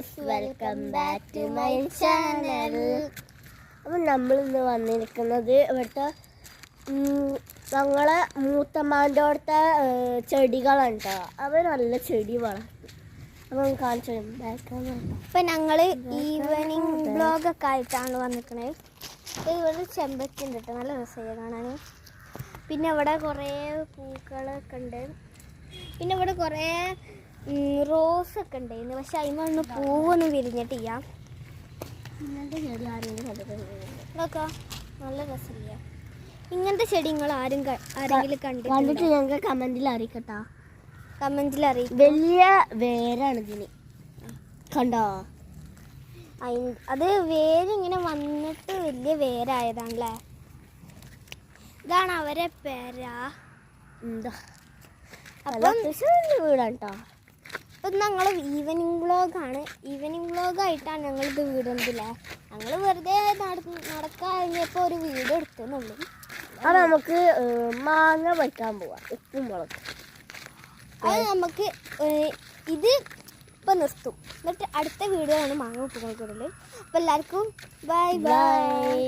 Guys, welcome back to my channel. അപ്പം നമ്മളിന്ന് വന്നിരിക്കുന്നത് ഇവിടുത്തെ ഞങ്ങളെ മൂത്തമ്മാൻ്റെ അടുത്ത ചെടികളാണ് കേട്ടോ. അവർ നല്ല ചെടി വളർത്തും. അപ്പം കാണിച്ചു ഇപ്പം ഞങ്ങൾ ഈവനിങ് ബ്ലോഗൊക്കെ ആയിട്ടാണ് വന്നിരിക്കുന്നത്. ഇവിടെ ചെമ്പൊക്കെ ഉണ്ട് കേട്ടോ, നല്ല രസമായി കാണാൻ. പിന്നെ ഇവിടെ കുറേ പൂക്കളൊക്കെ ഉണ്ട്. പിന്നെ ഇവിടെ കുറേ റോസൊക്കെ ഉണ്ടായിരുന്നു, പക്ഷെ അതിനൊന്ന് പൂവൊന്നും വിരിഞ്ഞിട്ടില്ല. ഇങ്ങനത്തെ ചെടി ആരെങ്കിലും ഇതൊക്കെ നല്ല രസമില്ല. ഇങ്ങനത്തെ ചെടി നിങ്ങൾ ആരെങ്കിലും കണ്ടിട്ട് ഞങ്ങൾക്ക് കമന്റിൽ അറിയിക്കട്ടോ. കമന്റിൽ അറിയിക്കും. വലിയ വേരാണ് ഇതിന്, കണ്ടോ? അത് വേരിങ്ങനെ വന്നിട്ട് വലിയ വേരായതാണല്ലേ. ഇതാണ് അവരെ പേരാ. എന്താ അപ്പം വീടാണ് കേട്ടോ. ഇപ്പം ഞങ്ങൾ ഈവനിങ് വ്ളോഗാണ്. ഈവനിങ് വ്ളോഗായിട്ടാണ് ഞങ്ങളിത് വീടുന്നില്ലേ. ഞങ്ങൾ വെറുതെ നടക്കാതിപ്പോൾ ഒരു വീഡിയോ എടുക്കുന്നുള്ളൂ. അത് നമുക്ക് മാങ്ങ വയ്ക്കാൻ പോവാം, ഉപ്പും മുളകും. അത് നമുക്ക് ഇത് ഇപ്പം നിർത്തും, എന്നിട്ട് അടുത്ത വീഡിയോ ആണ് മാങ്ങ ഉപ്പും മുളകും. അപ്പോൾ എല്ലാവർക്കും ബൈ ബൈ.